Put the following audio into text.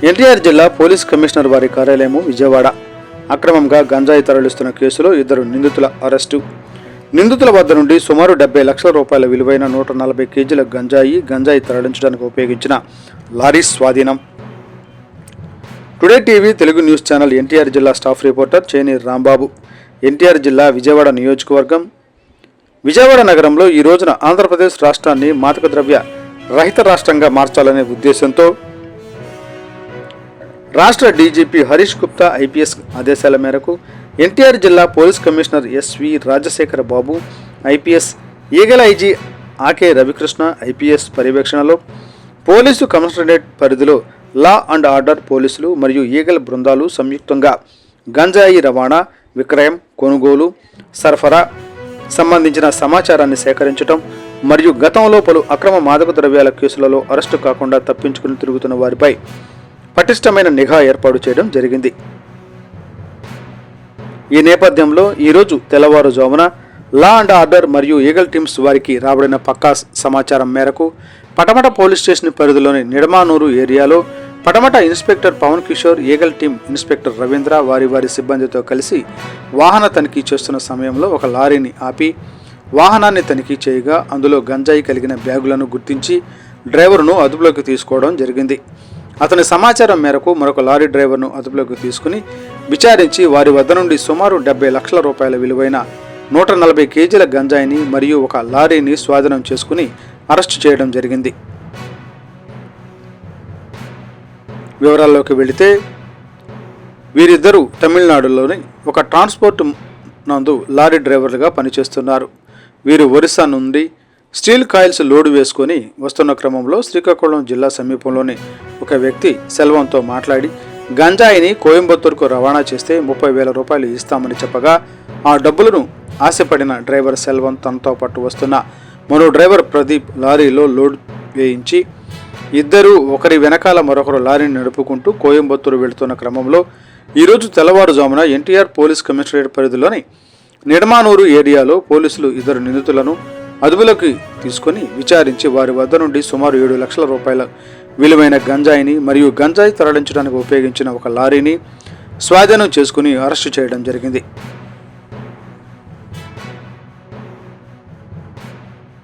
ఎన్టీఆర్ జిల్లా police commissioner వారి కార్యాలయం విజయవాడ. అక్రమంగా గంజాయి తరలిస్తున్న కేసులో 2 నిందితుల అరెస్టు. నిందితుల వద్ద నుండి సుమారు 70 లక్షల రూపాయల విలువైన 140 కేజీల గంజాయి తరలించడానికి ఉపయోగించిన లారీ స్వాధీనం. Today TV Telugu news channel NTR జిల్లా స్టాఫ్ రిపోర్టర్ చేని రాంబాబు. ఎన్టీఆర్ జిల్లా విజయవాడ నియోజకవర్గం. విజయవాడ నగరంలో ఈ రోజున ఆంధ్రప్రదేశ్ రాష్ట్రాన్ని మాదక ద్రవ్య రహిత రాష్ట్రంగా మార్చాలనే ఉద్దేశంతో రాష్ట్ర డీజీపీ హరీష్ గుప్తా ఐపీఎస్ ఆదేశాల మేరకు ఎన్టీఆర్ జిల్లా పోలీస్ కమిషనర్ ఎస్వి రాజశేఖర బాబు ఐపీఎస్, ఈగల ఐజీ ఆకే రవికృష్ణ ఐపీఎస్ పర్యవేక్షణలో పోలీసు కమిషనరేట్ పరిధిలో లా అండ్ ఆర్డర్ పోలీసులు మరియు ఈగల బృందాలు సంయుక్తంగా గంజాయి రవాణా, విక్రయం, కొనుగోలు, సరఫరా సంబంధించిన సమాచారాన్ని సేకరించడం మరియు గతంలో పలు అక్రమ మాదక ద్రవ్యాల కేసులలో అరెస్టు కాకుండా తప్పించుకుని తిరుగుతున్న వారిపై పటిష్టమైన నిఘా ఏర్పాటు చేయడం జరిగింది. ఈ నేపథ్యంలో ఈరోజు తెల్లవారుజామున లా అండ్ ఆర్డర్ మరియు ఈగల్ టీమ్స్ వారికి రాబడిన పక్కా సమాచారం మేరకు పటమట పోలీస్ స్టేషన్ పరిధిలోని నిడమానూరు ఏరియాలో Patamata inspector Pavan Kishore, eagle team inspector Ravindra వారి సిబ్బందితో కలిసి వాహన తనిఖీ చేస్తున్న సమయంలో ఒక లారీని ఆపి వాహనాన్ని తనిఖీ చేయగా అందులో గంజాయి కలిగిన బ్యాగులను గుర్తించి డ్రైవర్ను అదుపులోకి తీసుకోవడం జరిగింది. అతని సమాచారం మేరకు మరొక లారీ డ్రైవర్ను అదుపులోకి తీసుకుని విచారించి వారి వద్ద నుండి సుమారు 70 లక్షల రూపాయల విలువైన 140 కేజీల గంజాయిని మరియు ఒక లారీని స్వాధీనం చేసుకుని అరెస్టు చేయడం జరిగింది. వివరాల్లోకి వెళితే వీరిద్దరూ తమిళనాడులోని ఒక ట్రాన్స్పోర్ట్ నందు లారీ డ్రైవర్లుగా పనిచేస్తున్నారు. వీరు ఒరిస్సా నుండి స్టీల్ కాయిల్స్ లోడు వేసుకొని వస్తున్న క్రమంలో శ్రీకాకుళం జిల్లా సమీపంలోని ఒక వ్యక్తి సెల్వంతో మాట్లాడి గంజాయిని కోయంబత్తూరుకు రవాణా చేస్తే 30,000 రూపాయలు ఇస్తామని చెప్పగా ఆ డబ్బులను ఆశపడిన డ్రైవర్ సెల్వం తనతో పాటు వస్తున్న మరో డ్రైవర్ ప్రదీప్ లారీలో లోడ్ వేయించి ఇద్దరు ఒకరి వెనకాల మరొకరు లారీని నడుపుకుంటూ కోయంబత్తూరు వెళుతున్న క్రమంలో ఈరోజు తెల్లవారుజామున ఎన్టీఆర్ పోలీస్ కమిషనరేట్ పరిధిలోని నిడమానూరు ఏరియాలో పోలీసులు 2 నిందితులను అదుపులోకి తీసుకుని విచారించి వారి వద్ద నుండి సుమారు 7 లక్షల రూపాయల విలువైన గంజాయిని మరియు గంజాయి తరలించడానికి ఉపయోగించిన ఒక లారీని స్వాధీనం చేసుకుని అరెస్టు చేయడం జరిగింది.